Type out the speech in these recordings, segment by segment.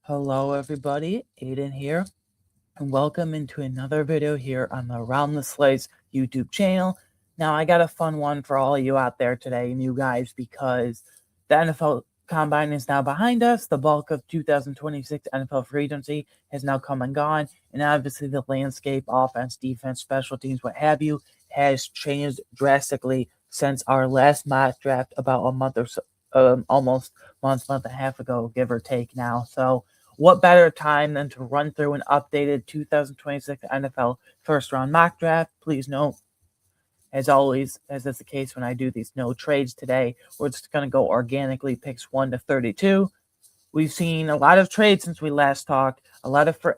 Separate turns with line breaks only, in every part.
Hello, everybody. Aiden here, and welcome into another video here on the Around the Slice YouTube channel. Now, I got a fun one for all of you out there today, and you guys, because the NFL Combine is now behind us. The bulk of 2026 NFL free agency has now come and gone, and obviously the landscape, offense, defense, special teams, what have you, has changed drastically since our last mock draft about a month or so, almost month and a half ago, give or take now. So what better time than to run through an updated 2026 NFL first round mock draft? Please note, as always, as is the case when I do these no trades today, we're just going to go organically picks 1 to 32. We've seen a lot of trades since we last talked.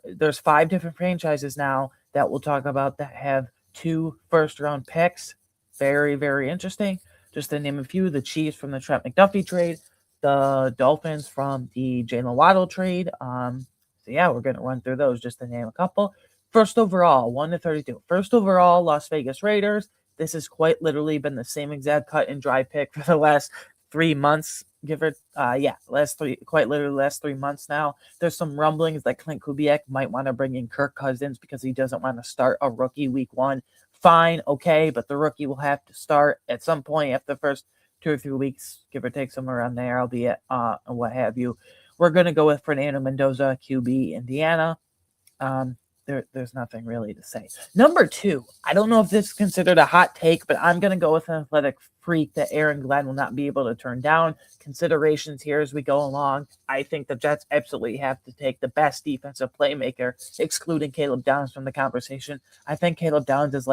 There's 5 different franchises now that we'll talk about that have 2 first round picks. Very, very interesting. Just to name a few, the Chiefs from the Trent McDuffie trade, the Dolphins from the Jalen Waddle trade. So yeah, we're gonna run through those just to name a couple. First overall, 1 to 32. First overall, Las Vegas Raiders. This has quite literally been the same exact cut and dry pick for the last 3 months, last 3 months now. There's some rumblings that Clint Kubiak might want to bring in Kirk Cousins because he doesn't want to start a rookie week 1. Fine, okay, but the rookie will have to start at some point after the first 2 or 3 weeks, give or take, somewhere around there, albeit what have you. We're going to go with Fernando Mendoza, QB, Indiana. There's nothing really to say. Number 2, I don't know if this is considered a hot take, but I'm going to go with an athletic freak that Aaron Glenn will not be able to turn down. Considerations here as we go along. I think the Jets absolutely have to take the best defensive playmaker, excluding Caleb Downs from the conversation. I think Caleb Downs is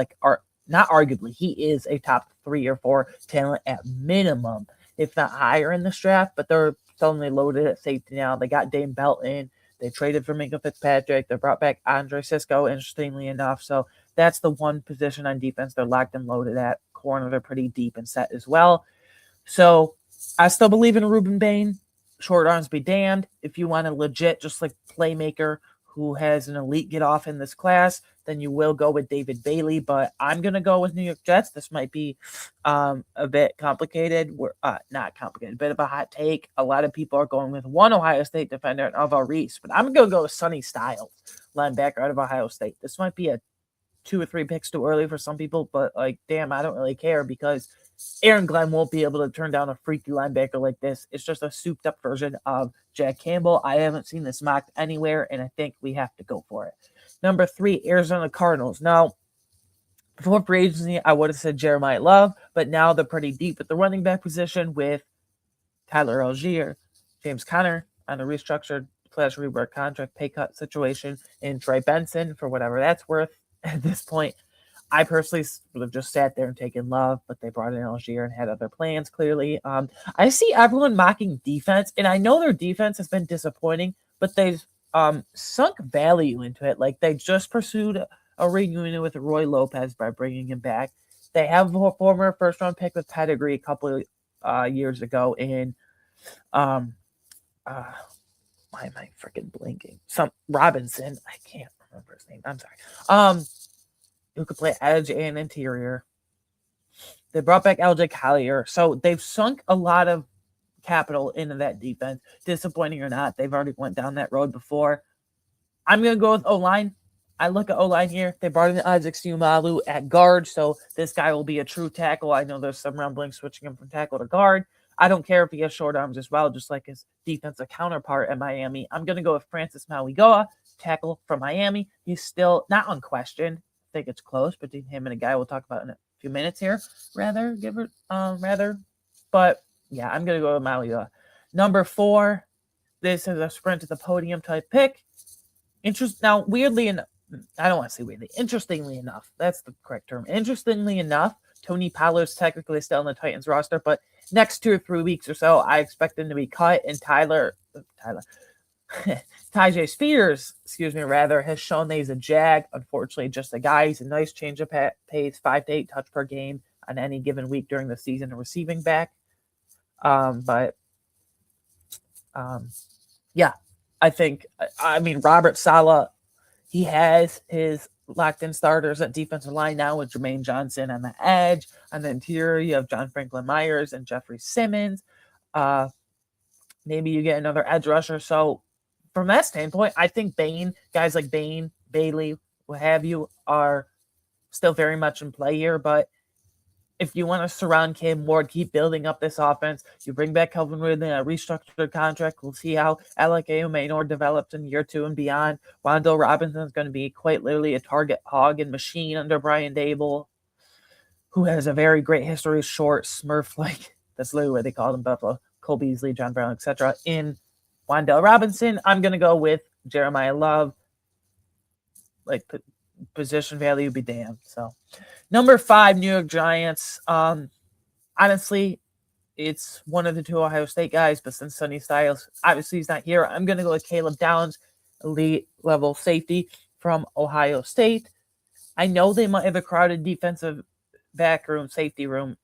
not arguably, he is a top 3 or 4 talent at minimum, if not higher in this draft, but they're suddenly loaded at safety now. They got Dane Belton. They traded for Minka Fitzpatrick. They brought back Andre Cisco, interestingly enough. So that's the one position on defense they're locked and loaded at. Corner, they're pretty deep and set as well. So I still believe in Ruben Bain. Short arms be damned. If you want a legit, just like playmaker who has an elite get off in this class, then you will go with David Bailey. But I'm going to go with New York Jets. This might be a bit complicated. Not complicated, a bit of a hot take. A lot of people are going with one Ohio State defender, Alvaro Reese, but I'm going to go with Sonny Styles, linebacker out of Ohio State. This might be a 2 or 3 picks too early for some people, but damn, I don't really care because Aaron Glenn won't be able to turn down a freaky linebacker like this. It's just a souped up version of Jack Campbell. I haven't seen this mocked anywhere, and I think we have to go for it. Number 3, Arizona Cardinals. Now, before free agency, I would have said Jeremiah Love, but now they're pretty deep at the running back position with Tyler Algier, James Conner on a restructured / rework contract pay cut situation, and Trey Benson for whatever that's worth at this point. I personally would have just sat there and taken Love, but they brought in Algier and had other plans, clearly. I see everyone mocking defense, and I know their defense has been disappointing, but they've sunk value into it. Like, they just pursued a reunion with Roy Lopez by bringing him back. They have a former first-round pick with pedigree a couple of years ago in why am I freaking blinking? Some Robinson. I can't remember his name. I'm sorry. Who could play edge and interior. They brought back LJ Collier. So they've sunk a lot of capital into that defense. Disappointing or not, they've already went down that road before. I'm going to go with O-line. I look at O-line here. They brought in Isaac Seumalo at guard, so this guy will be a true tackle. I know there's some rumbling switching him from tackle to guard. I don't care if he has short arms as well, just like his defensive counterpart at Miami. I'm going to go with Francis Mauigoa, tackle from Miami. He's still not unquestioned. I think it's close between him and a guy we'll talk about in a few minutes here. But yeah, I'm going to go with Mauigoa. Number 4, this is a sprint to the podium type pick. Now, weirdly enough, I don't want to say weirdly, interestingly enough, that's the correct term. Interestingly enough, Tony Pollard's technically still on the Titans roster, but next 2 or 3 weeks or so, I expect him to be cut, and Tyjae Spears, has shown that he's a jag. Unfortunately, just a guy. He's a nice change of pace, 5 to 8 touch per game on any given week during the season, a receiving back. Yeah, I mean, Robert Saleh, he has his locked-in starters at defensive line now with Jermaine Johnson on the edge. On the interior, you have John Franklin Myers and Jeffrey Simmons. Maybe you get another edge rusher. So from that standpoint, I think Bane, guys like Bane, Bailey, what have you, are still very much in play here. But if you want to surround Cam Ward, keep building up this offense, you bring back Calvin Ridley, a restructured contract. We'll see how Alec Maynor develops in year 2 and beyond. Wan'Dale Robinson is going to be quite literally a target hog and machine under Brian Dable, who has a very great history, short, Smurf-like. That's literally what they called him, Buffalo. Cole Beasley, John Brown, etc. In Wan'Dale Robinson, I'm going to go with Jeremiah Love. Like, position value be damned. So, number 5, New York Giants. Honestly, it's one of the 2 Ohio State guys, but since Sonny Styles obviously he's not here, I'm going to go with Caleb Downs, elite level safety from Ohio State. I know they might have a crowded defensive back room, safety room,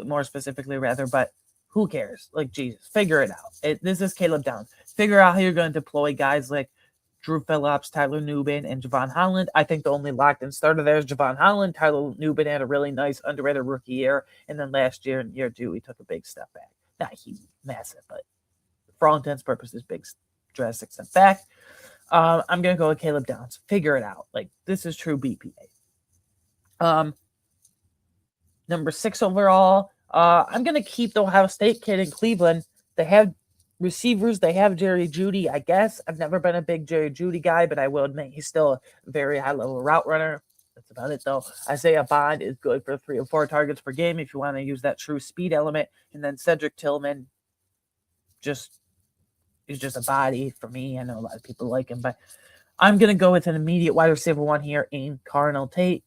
more specifically, but who cares? Like, Jesus, figure it out. This is Caleb Downs. Figure out how you're going to deploy guys like Drew Phillips, Tyler Nubin, and Javon Holland. I think the only locked-in starter there is Javon Holland. Tyler Nubin had a really nice, underrated rookie year, and then last year, in year 2, he took a big step back. Not huge, massive, but for all intents and purposes, big, drastic step back. I'm going to go with Caleb Downs. Figure it out. Like, this is true BPA. Number 6 overall, I'm going to keep the Ohio State kid in Cleveland. They have receivers. They have Jerry Jeudy, I guess. I've never been a big Jerry Jeudy guy, but I will admit he's still a very high-level route runner. That's about it, though. Isaiah Bond is good for 3 or 4 targets per game if you want to use that true speed element. And then Cedric Tillman is just a body for me. I know a lot of people like him, but I'm going to go with an immediate wide receiver 1 here in Carnell Tate,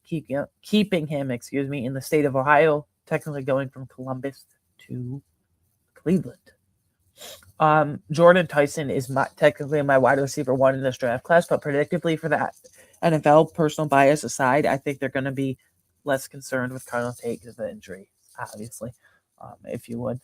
keeping him, in the state of Ohio, technically going from Columbus to Cleveland. Jordan Tyson is technically my wide receiver 1 in this draft class, but predictably for that NFL personal bias aside, I think they're going to be less concerned with Carnell Tate because of the injury, obviously, if you would.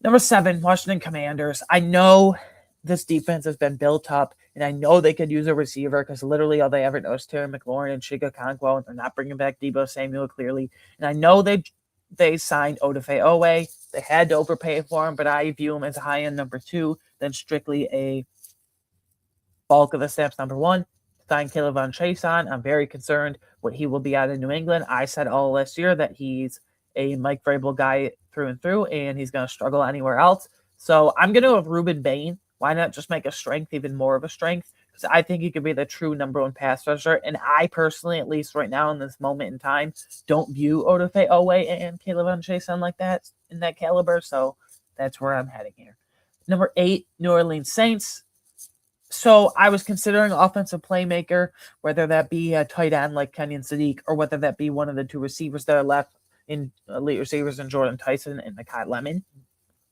Number 7, Washington Commanders. I know this defense has been built up, and I know they could use a receiver because literally all they ever know is Terry McLaurin and Shiga Okonkwo, and they're not bringing back Deebo Samuel clearly. And I know they signed Odafe Owe. They had to overpay for him, but I view him as a high-end number 2 than strictly a bulk of the snaps number 1. Signed Kayvon Chaisson. I'm very concerned what he will be out in New England. I said all last year that he's a Mike Vrabel guy through and through, and he's going to struggle anywhere else. So I'm going to go with Ruben Bain. Why not just make a strength even more of a strength? Because I think he could be the true number 1 pass rusher. And I personally, at least right now in this moment in time, don't view Odafe Owe and Kayvon Chaisson like that in that caliber. So that's where I'm heading here. Number 8, New Orleans Saints. So I was considering offensive playmaker, whether that be a tight end like Kenyon Sadiq or whether that be one of the 2 receivers that are left in elite receivers in Jordan Tyson and Nakai Lemon.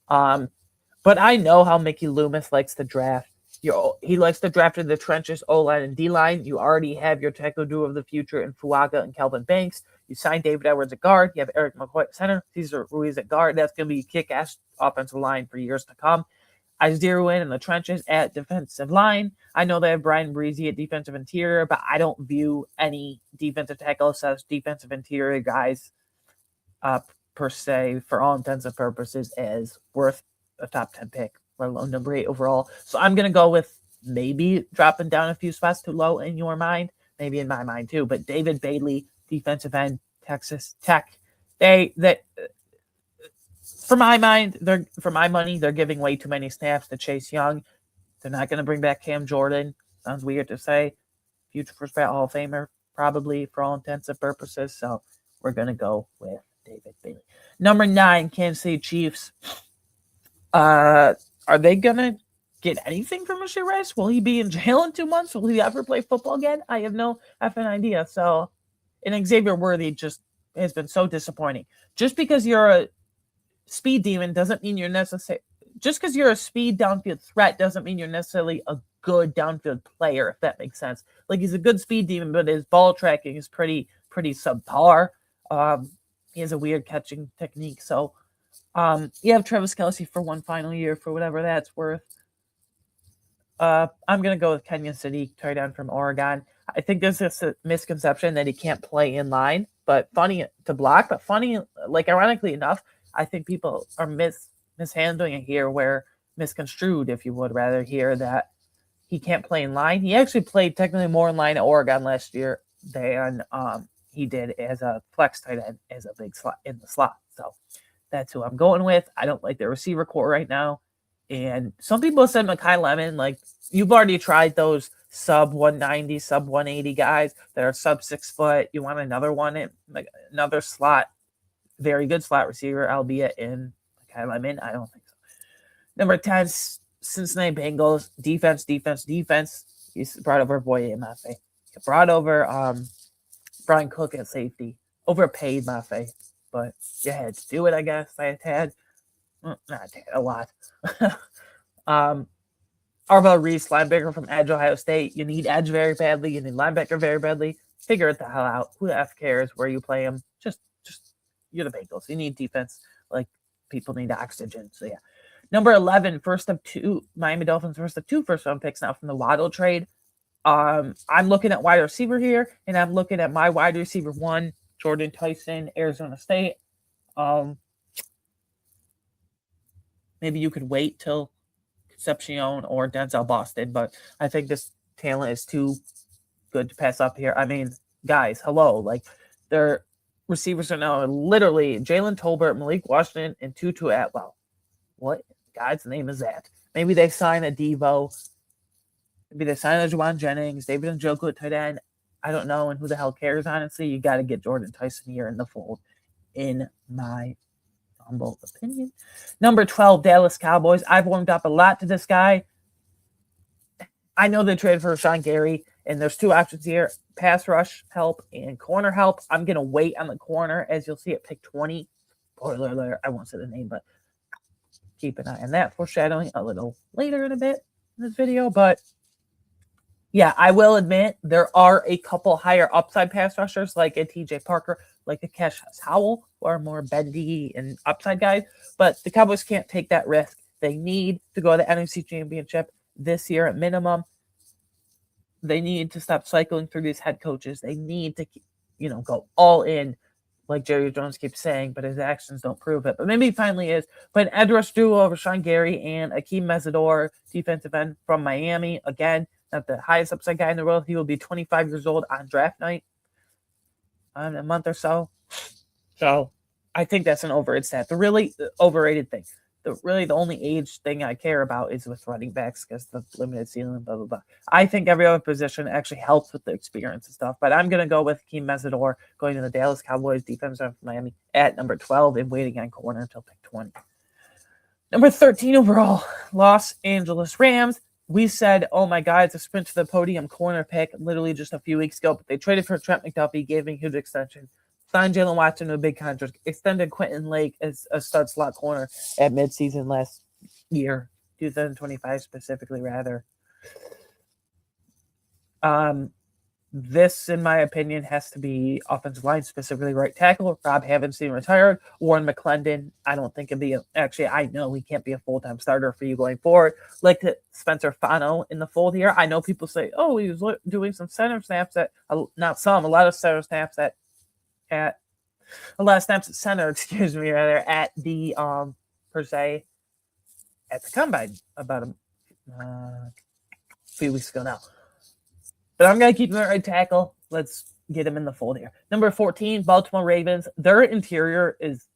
But I know how Mickey Loomis likes to draft. He likes to draft in the trenches, O-line and D-line. You already have your tackle duo of the future in Fuaga and Kelvin Banks. You signed David Edwards at guard. You have Eric McCoy at center. Cesar Ruiz at guard. That's going to be a kick-ass offensive line for years to come. I zero in the trenches at defensive line. I know they have Brian Breezy at defensive interior, but I don't view any defensive tackle / defensive interior guys per se, for all intents and purposes, as worth a top 10 pick, let alone number 8 overall. So I'm going to go with maybe dropping down a few spots too low in your mind, maybe in my mind too, but David Bailey, defensive end, Texas Tech. They for my mind, for my money, they're giving way too many snaps to Chase Young. They're not going to bring back Cam Jordan. Sounds weird to say. Future first ballot Hall of Famer, probably, for all intents and purposes. So we're going to go with David Bailey. Number 9, Kansas City Chiefs. Are they going to get anything from Rashee Rice? Will he be in jail in 2 months? Will he ever play football again? I have no effing idea. So, and Xavier Worthy just has been so disappointing. Just because you're a speed demon doesn't mean you're necessarily... Just because you're a speed downfield threat doesn't mean you're necessarily a good downfield player, if that makes sense. Like, he's a good speed demon, but his ball tracking is pretty subpar. He has a weird catching technique. So, you have Travis Kelce for one final year for whatever that's worth. I'm going to go with Kenyon Sadiq, tight end from Oregon. I think there's this misconception that he can't play in line, but funny to block, but funny, like, ironically enough, I think people are mishandling it here, where misconstrued, if you would rather, here, that he can't play in line. He actually played technically more in line at Oregon last year than he did as a flex tight end, as a big slot in the slot. So that's who I'm going with. I don't like the receiver core right now. And some people said Mekhi Lemon, like, you've already tried those sub 190, sub 180 guys that are sub 6 foot. You want another one, like another slot, very good slot receiver, albeit in Mekhi Lemon? I don't think so. Number 10, Cincinnati Bengals, defense. He's brought over Boye Mafe. He brought over Brian Cook at safety. Overpaid Mafe. But you had to do it, I guess. I had not a lot. Arvell Reese, linebacker from Edge, Ohio State. You need edge very badly. You need linebacker very badly. Figure it the hell out. Who the F cares where you play him? Just you're the Bengals. You need defense. Like, people need oxygen. So, yeah. Number 11, first of two, Miami Dolphins, first of two first-round picks now from the Waddle trade. I'm looking at wide receiver here, and I'm looking at my wide receiver one, Jordan Tyson, Arizona State. Maybe you could wait till Concepcion or Denzel Boston, but I think this talent is too good to pass up here. I mean, guys, hello. Like, their receivers are now literally Jalen Tolbert, Malik Washington, and Tutu Atwell. What God's name is that? Maybe they sign a Devo. Maybe they sign a Juwan Jennings, David Njoku at tight end. I don't know, and who the hell cares, honestly? You got to get Jordan Tyson here in the fold, in my humble opinion. Number 12, Dallas Cowboys. I've warmed up a lot to this guy. I know they traded for Rashawn Gary, and there's two options here, pass rush help and corner help. I'm going to wait on the corner, as you'll see at pick 20. Spoiler alert, I won't say the name, but keep an eye on that. Foreshadowing a little later in a bit in this video, but yeah, I will admit there are a couple higher upside pass rushers like a TJ Parker, like a Cassius Howell, who are more bendy and upside guys, but the Cowboys can't take that risk. They need to go to the NFC Championship this year at minimum. They need to stop cycling through these head coaches. They need to, go all in, like Jerry Jones keeps saying, but his actions don't prove it. But maybe he finally is. But an edge rush duo over Rashawn Gary and Akeem Mesidor, defensive end from Miami. Again, not the highest upside guy in the world. He will be 25 years old on draft night in a month or so. So I think that's an overrated stat. The really overrated thing. The only age thing I care about is with running backs because the limited ceiling, blah, blah, blah. I think every other position actually helps with the experience and stuff, but I'm going to go with Akeem Mesidor going to the Dallas Cowboys, defense from Miami at number 12 and waiting on corner until pick 20. Number 13 overall, Los Angeles Rams. We said, oh my God, it's a sprint to the podium corner pick literally just a few weeks ago, but they traded for Trent McDuffie, gave him a huge extension. Signed Jalen Watson to a big contract, extended Quentin Lake as a stud slot corner at midseason last year, 2025 specifically, rather. This, in my opinion, has to be offensive line, specifically right tackle. Rob Havenstein retired. Warren McClendon, I don't think it'd be I know he can't be a full-time starter for you going forward. Like Spencer Fano in the fold here. I know people say, oh, he was doing some center snaps a lot of center snaps at a lot of snaps at center, at the per se at the combine about a few weeks ago now. But I'm gonna keep him at right tackle. Let's get him in the fold here. Number 14, Baltimore Ravens. Their interior is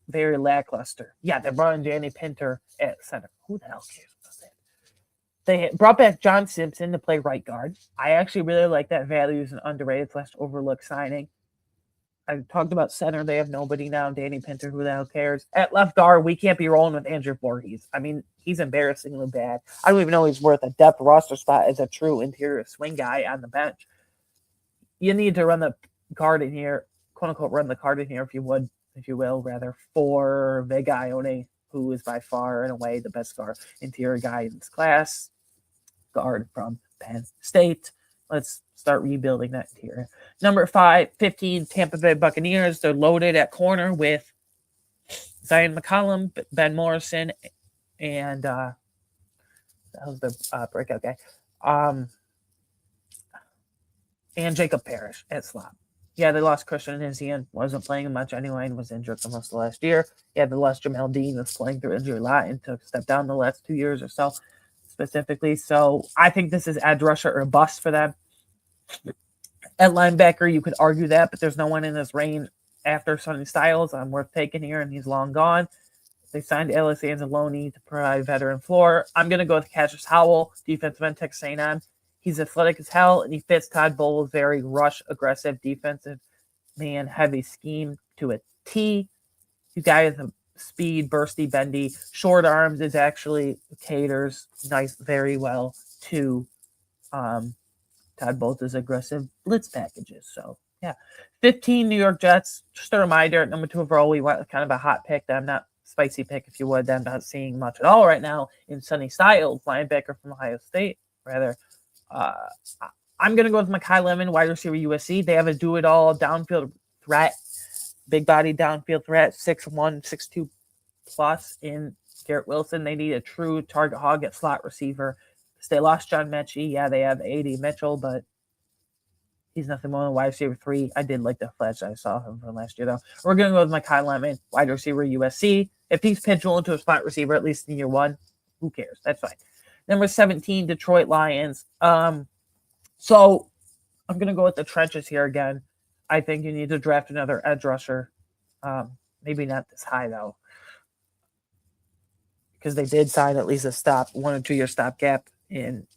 very lackluster. Yeah, they brought in Danny Pinter at center. Who the hell cares about that? They brought back John Simpson to play right guard. I actually really like that value as an underrated / overlooked signing. I talked about center. They have nobody now. Danny Pinter, who the hell cares? At left guard, we can't be rolling with Andrew Voorhees. I mean, he's embarrassingly bad. I don't even know he's worth a depth roster spot as a true interior swing guy on the bench. You need to run the card in here, quote unquote, run the card in here if you will, for Vega Ione, who is by far and away the best guard interior guy in this class. Guard from Penn State. Let's start rebuilding that interior. Number 15, Tampa Bay Buccaneers. They're loaded at corner with Zion McCollum, Ben Morrison, and that was the breakout guy. And Jacob Parrish at slot. Yeah, they lost Christian Hensian. Wasn't playing much anyway and was injured for most of last year. Yeah, they lost Jamel Dean, was playing through injury a lot and took a step down the last 2 years or so. specifically. So I think this is edge rusher or bust for them. At linebacker, you could argue that, but there's no one in this range after Sonny Styles I'm worth taking here, and he's long gone. They signed Alex Anzalone to provide veteran floor. I'm going to go with Cassius Howell, defensive end, Texas A&M. He's athletic as hell, and he fits Todd Bowles' very rush-aggressive defensive man-heavy scheme to a T. You guys have speed, bursty, bendy, short arms is actually caters nice very well to Todd Bowles' aggressive blitz packages. So, yeah. 15 New York Jets. Just a reminder, at number 2 overall, we went with kind of a hot pick that I'm not spicy pick, if you would, that I'm not seeing much at all right now in Sonny Styles, linebacker from Ohio State, rather. I'm going to go with Mekhi Lemon, wide receiver USC. They have a do-it-all downfield threat, big body downfield threat, 6'1", 6'2 plus in Garrett Wilson. They need a true target hog at slot receiver. They lost John Mechie. Yeah, they have A.D. Mitchell, but he's nothing more than wide receiver 3. I did like the flash I saw him from last year, though. We're going to go with Mekhi Lemon, wide receiver USC. If he's pigeonholed into a slot receiver, at least in year 1, who cares? That's fine. Number 17, Detroit Lions. So I'm going to go with the trenches here again. I think you need to draft another edge rusher. Maybe not this high, though, because they did sign at least a 1 or 2 year stopgap in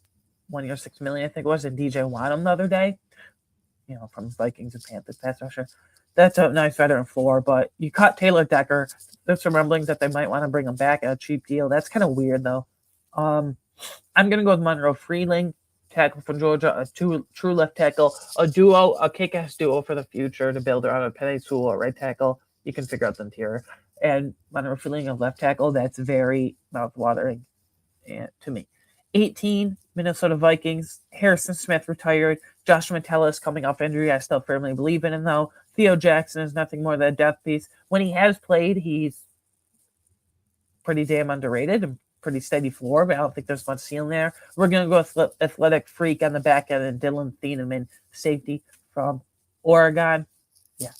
1 year, $6 million, I think it was, in DJ Wanham the other day, from Vikings and Panthers pass rusher. That's a nice veteran floor, but you cut Taylor Decker. There's some rumblings that they might want to bring him back at a cheap deal. That's kind of weird, though. I'm going to go with Monroe Freeling, tackle from Georgia, a true left tackle, a duo, a kick-ass duo for the future to build around a Penei Sewell at right tackle. You can figure out the interior. And Monroe Freeling of left tackle, that's very mouth-watering to me. 18, Minnesota Vikings. Harrison Smith retired. Josh Metellus coming off injury. I still firmly believe in him, though. Theo Jackson is nothing more than a depth piece. When he has played, he's pretty damn underrated and pretty steady floor, but I don't think there's much ceiling there. We're going to go with athletic freak on the back end and Dylan Thieneman, safety from Oregon. Yeah.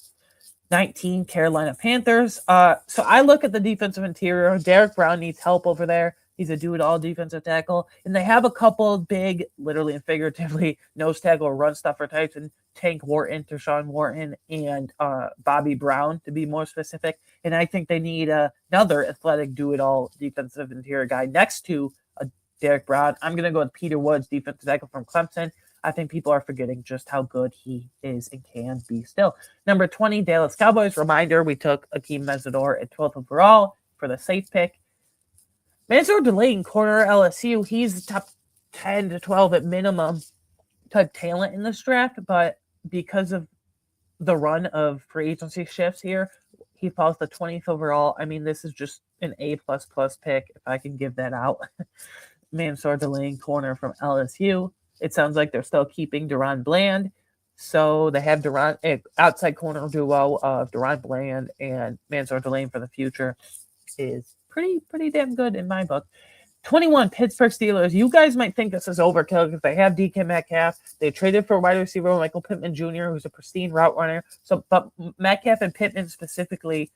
19, Carolina Panthers. So I look at the defensive interior. Derek Brown needs help over there. He's a do-it-all defensive tackle. And they have a couple big, literally and figuratively, nose tackle or run stuffer types in Tank Wharton, Tershawn Wharton, and Bobby Brown, to be more specific. And I think they need another athletic do-it-all defensive interior guy next to Derek Brown. I'm going to go with Peter Woods, defensive tackle from Clemson. I think people are forgetting just how good he is and can be still. Number 20, Dallas Cowboys. Reminder, we took Akeem Mesidor at 12th overall for the safe pick. Mansour Delaney, corner LSU, he's top 10 to 12 at minimum type talent in this draft, but because of the run of free agency shifts here, he falls to 20th overall. I mean, this is just an A++ pick, if I can give that out. Mansour Delaney, corner from LSU. It sounds like they're still keeping Deron Bland. So they have outside corner duo of Deron Bland and Mansour Delaney for the future is pretty damn good in my book. 21, Pittsburgh Steelers. You guys might think this is overkill because they have DK Metcalf. They traded for wide receiver Michael Pittman Jr., who's a pristine route runner. But Metcalf and Pittman specifically,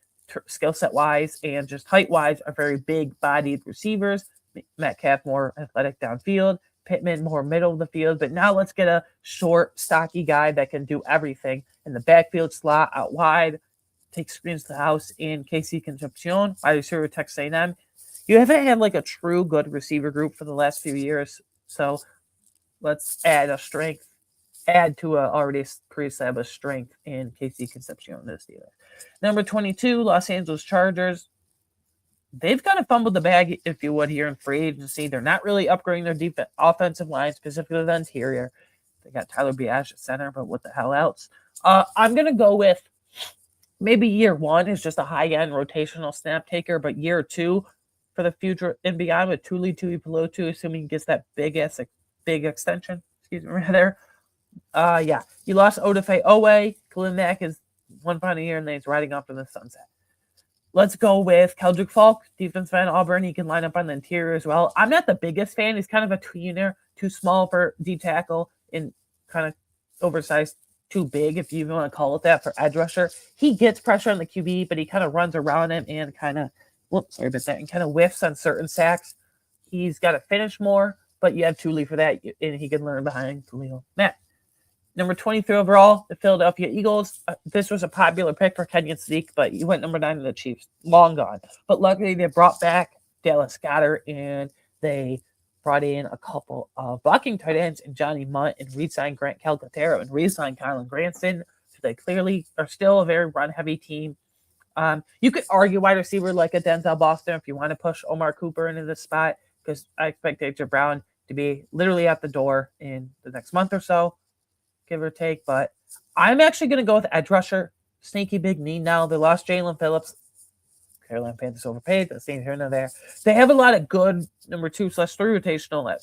skill set wise and just height wise, are very big bodied receivers. Metcalf more athletic downfield. Pittman more middle of the field. But now let's get a short, stocky guy that can do everything in the backfield, slot, out wide, take screens to the house in KC Concepcion, wide receiver Texas A&M. You haven't had like a true good receiver group for the last few years, so let's add to a already pre-established strength in KC Concepcion this year. Number 22, Los Angeles Chargers. They've kind of fumbled the bag, if you would, here in free agency. They're not really upgrading their offensive line, specifically the interior. They got Tyler Biash at center, but what the hell else? I'm going to go with maybe year 1 is just a high-end rotational snap taker, but year 2 for the future and beyond with Tuli Tuipulotu, assuming he gets that big extension. Yeah. You lost Odafe Owe. Khalil Mack is one final year, and then he's riding off to the sunset. Let's go with Keldrick Falk, defense fan, Auburn. He can line up on the interior as well. I'm not the biggest fan. He's kind of a tweener, too small for D tackle and kind of oversized, too big, if you even want to call it that, for edge rusher. He gets pressure on the QB, but he kind of runs around him and kind of whiffs on certain sacks. He's got to finish more, but you have Thule for that, and he can learn behind Khalil Mack. Number 23 overall, the Philadelphia Eagles. This was a popular pick for Kenyon Sneak, but he went number 9 to the Chiefs. Long gone. But luckily, they brought back Dallas Goedert, and they brought in a couple of blocking tight ends and Johnny Munt, and re-signed Grant Calcaterra and re-signed Kylan Granson. So they clearly are still a very run-heavy team. You could argue wide receiver like a Denzel Boston if you want to push Omar Cooper into this spot, because I expect AJ Brown to be literally at the door in the next month or so, give or take. But I'm actually going to go with edge rusher. Sneaky big need now. They lost Jalen Phillips. Carolina Panthers overpaid. That's neither here nor there. They have a lot of good number 2/3 rotational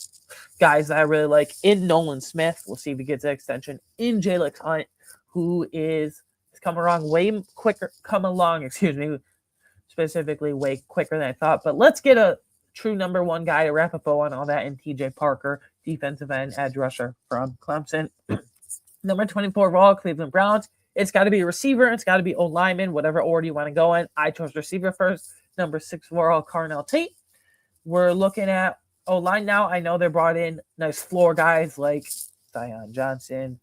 guys that I really like. In Nolan Smith, we'll see if he gets an extension. In Jalen Hunt, who is come along way quicker. Specifically way quicker than I thought. But let's get a true number 1 guy to wrap a bow on all that in TJ Parker, defensive end edge rusher from Clemson. Number 24 overall, Cleveland Browns. It's got to be a receiver. It's got to be O-lineman, whatever order you want to go in. I chose receiver first. Number 6 overall, Carnell Tate. We're looking at O-line now. I know they brought in nice floor guys like Zion Johnson.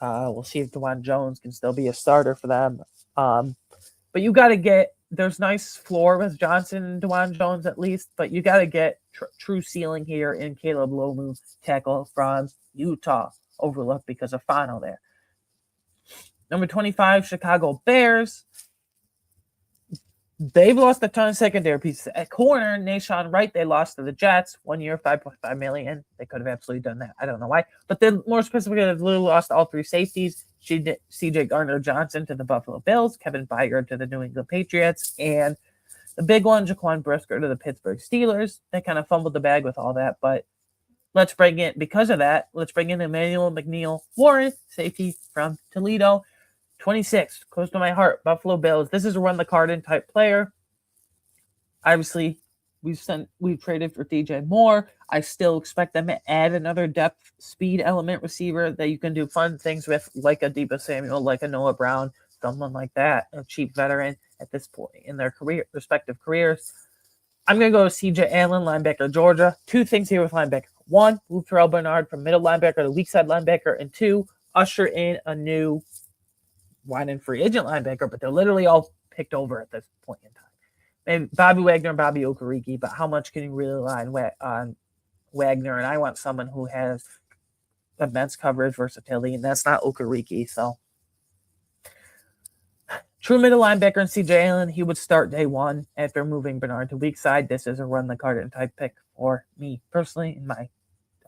We'll see if DeJuan Jones can still be a starter for them. But you got to get – there's nice floor with Johnson and DeJuan Jones at least, but you got to get true ceiling here in Caleb Lomu, tackle from Utah, overlooked because of Fano there. Number 25, Chicago Bears. They've lost a ton of secondary pieces. At corner, Nahshon Wright, they lost to the Jets. 1 year, $5.5 million. They could have absolutely done that. I don't know why. But then more specifically, they've literally lost all 3 safeties. C.J. Gardner-Johnson to the Buffalo Bills. Kevin Byard to the New England Patriots. And the big one, Jaquan Brisker to the Pittsburgh Steelers. They kind of fumbled the bag with all that. But let's bring in Emmanuel McNeil-Warren, safety from Toledo. 26, close to my heart, Buffalo Bills. This is a run-the-card-in type player. Obviously, we've traded for DJ Moore. I still expect them to add another depth speed element receiver that you can do fun things with, like a Deebo Samuel, like a Noah Brown, someone like that, a cheap veteran at this point in their respective careers. I'm going to go with C.J. Allen, linebacker, Georgia. 2 things here with linebacker. 1, move Terrell Bernard from middle linebacker to weak side linebacker. And 2, usher in a new wide and free agent linebacker, but they're literally all picked over at this point in time. Maybe Bobby Wagner and Bobby Okereke, but how much can you really rely on Wagner? And I want someone who has immense coverage versatility, and that's not Okereke. So, true middle linebacker and C.J. Allen, he would start day 1 after moving Bernard to weak side. This is a run-the-card-in type pick for me personally in my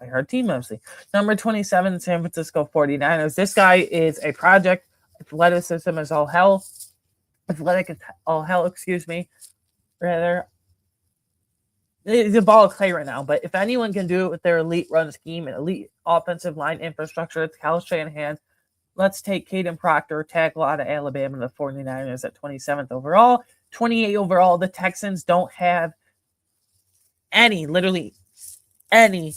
diehard team, mostly. Number 27, San Francisco 49ers. This guy is a project. Athleticism is all hell. Rather. He's a ball of clay right now, but if anyone can do it with their elite run scheme and elite offensive line infrastructure, it's Kyle Shanahan. Let's take Caden Proctor, tackle out of Alabama, the 49ers at 27th overall. 28 overall, the Texans don't have literally any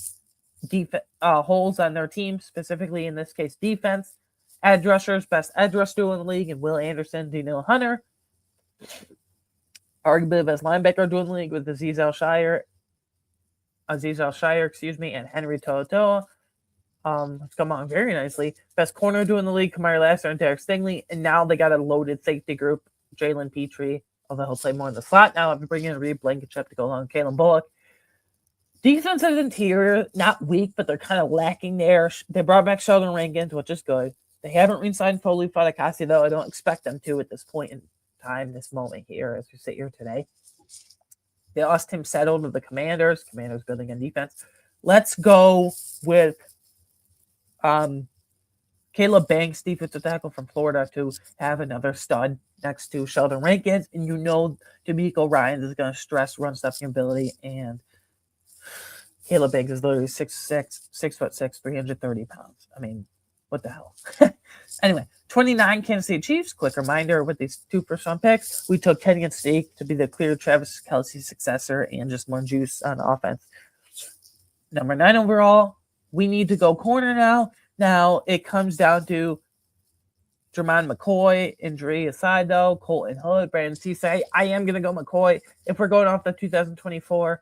holes on their team, specifically in this case defense. Edge rushers, best edge rush duo in the league, and Will Anderson, Daniel Hunter. Arguably the best linebacker duo in the league with Azeez Al-Shire, and Henry To'oTo'o. It's come on very nicely. Best corner duo in the league, Kamari Lassiter and Derek Stingley. And now they got a loaded safety group, Jalen Petrie, although he'll play more in the slot. Now I've been bringing in Reed Blankenship to go along with Kalen Bullock. Defensive interior, not weak, but they're kind of lacking there. They brought back Sheldon Rankins, which is good. They haven't re-signed Foley Fatukasi, though. I don't expect them to at this point in time, this moment here, as we sit here today. They lost Tim Settle to the Commanders. Commanders building on defense. Let's go with Caleb Banks, defensive tackle from Florida, to have another stud next to Sheldon Rankins. And you know D'Amico Ryans is going to stress run stuffing ability. And Caleb Banks is literally 6'6", 330 pounds. I mean, what the hell? Anyway, 29 Kansas City Chiefs. Quick reminder with these 2 first-round picks, we took Kenyon Sneak to be the clear Travis Kelce successor and just more juice on offense. Number 9 overall, we need to go corner now. Now, it comes down to Jermon McCoy, injury aside, though, Colton Hood, Brandon Cisse. I am going to go McCoy. If we're going off the 2024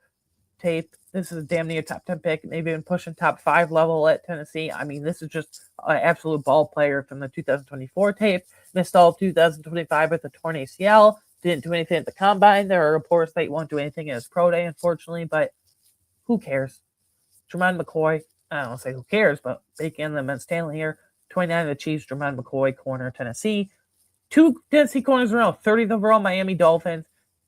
tape. This is damn near top 10 pick, maybe even pushing top 5 level at Tennessee. I mean, this is just an absolute ball player from the 2024 tape. Missed all of 2025 with a torn ACL. Didn't do anything at the combine. There are reports that he won't do anything in his pro day, unfortunately, but who cares? Jermaine McCoy, I don't say who cares, but Bacon and Ben Stanley here. 29 of the Chiefs, Jermaine McCoy, corner, Tennessee. 2 Tennessee corners in a row, 30th overall, Miami Dolphins.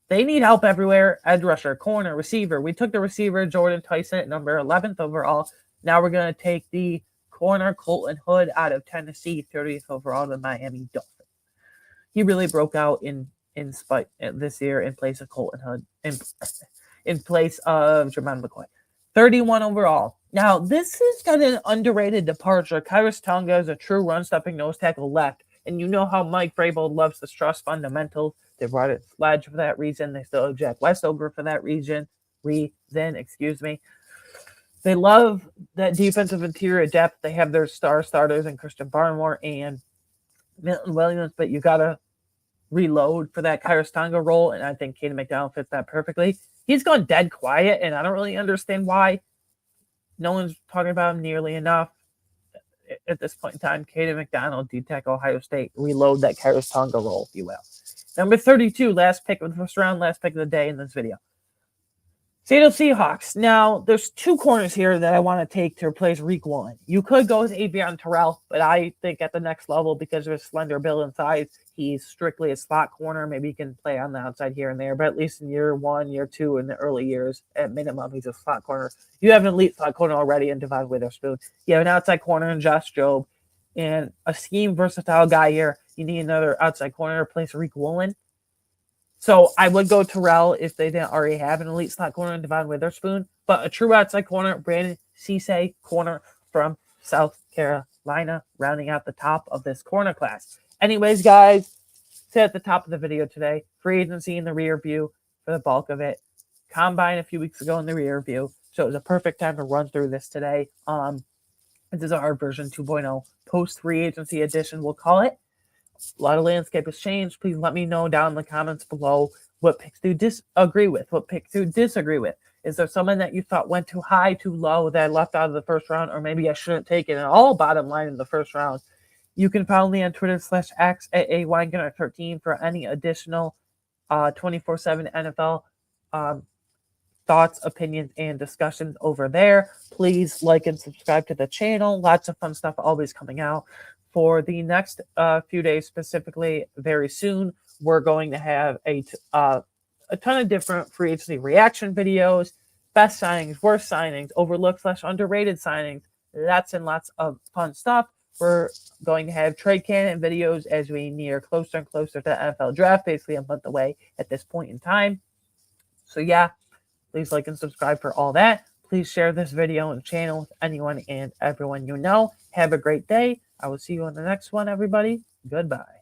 They need help everywhere. Edge rusher, corner, receiver. We took the receiver, Jordan Tyson, at number 11th overall. Now we're going to take the corner, Colton Hood, out of Tennessee, 30th overall, the Miami Dolphins. He really broke out in spite this year in place of Colton Hood, in place of Jermaine McCoy. 31 overall. Now, this is kind of an underrated departure. Khyiris Tonga is a true run-stopping nose tackle left. And you know how Mike Vrabel loves to stress fundamentals. They brought in Sledge for that reason. They still have Jack Westover for that reason. They love that defensive interior depth. They have their starters in Christian Barmore and Milton Williams, but you got to reload for that Khyiris Tonga role, and I think Caden McDonald fits that perfectly. He's gone dead quiet, and I don't really understand why. No one's talking about him nearly enough. At this point in time, Caden McDonald, D-Tech, Ohio State, reload that Khyiris Tonga role, if you will. Number 32, last pick of the first round, last pick of the day in this video. Seattle Seahawks. Now, there's 2 corners here that I want to take to replace Reek Woolen. You could go with Avion Terrell, but I think at the next level, because of his slender build and size, he's strictly a slot corner. Maybe he can play on the outside here and there, but at least in year 1, year 2, in the early years, at minimum, he's a slot corner. You have an elite slot corner already in Devon Witherspoon. You have an outside corner in Josh Jobe, and a scheme versatile guy here. You need another outside corner to replace Reek Woolen. So I would go Terrell if they didn't already have an elite slot corner in Devon Witherspoon. But a true outside corner, Brandon Cisse, corner from South Carolina, rounding out the top of this corner class. Anyways, guys, sit at the top of the video today. Free agency in the rear view for the bulk of it. Combine a few weeks ago in the rear view. So it was a perfect time to run through this today. This is our version 2.0 post-free agency edition, we'll call it. A lot of landscape has changed. Please let me know down in the comments below what picks do disagree with, what picks do disagree with. Is there someone that you thought went too high, too low, that I left out of the first round, or maybe I shouldn't take it at all bottom line in the first round? You can follow me on Twitter /X at @Weingartner13 for any additional 24/7 NFL thoughts, opinions, and discussions over there. Please like and subscribe to the channel. Lots of fun stuff always coming out. For the next few days, specifically very soon, we're going to have a ton of different free agency reaction videos, best signings, worst signings, overlooked / underrated signings, lots and lots of fun stuff. We're going to have trade candidate videos as we near closer and closer to the NFL draft, basically a month away at this point in time. So yeah, please like and subscribe for all that. Please share this video and channel with anyone and everyone you know. Have a great day. I will see you on the next one, everybody. Goodbye.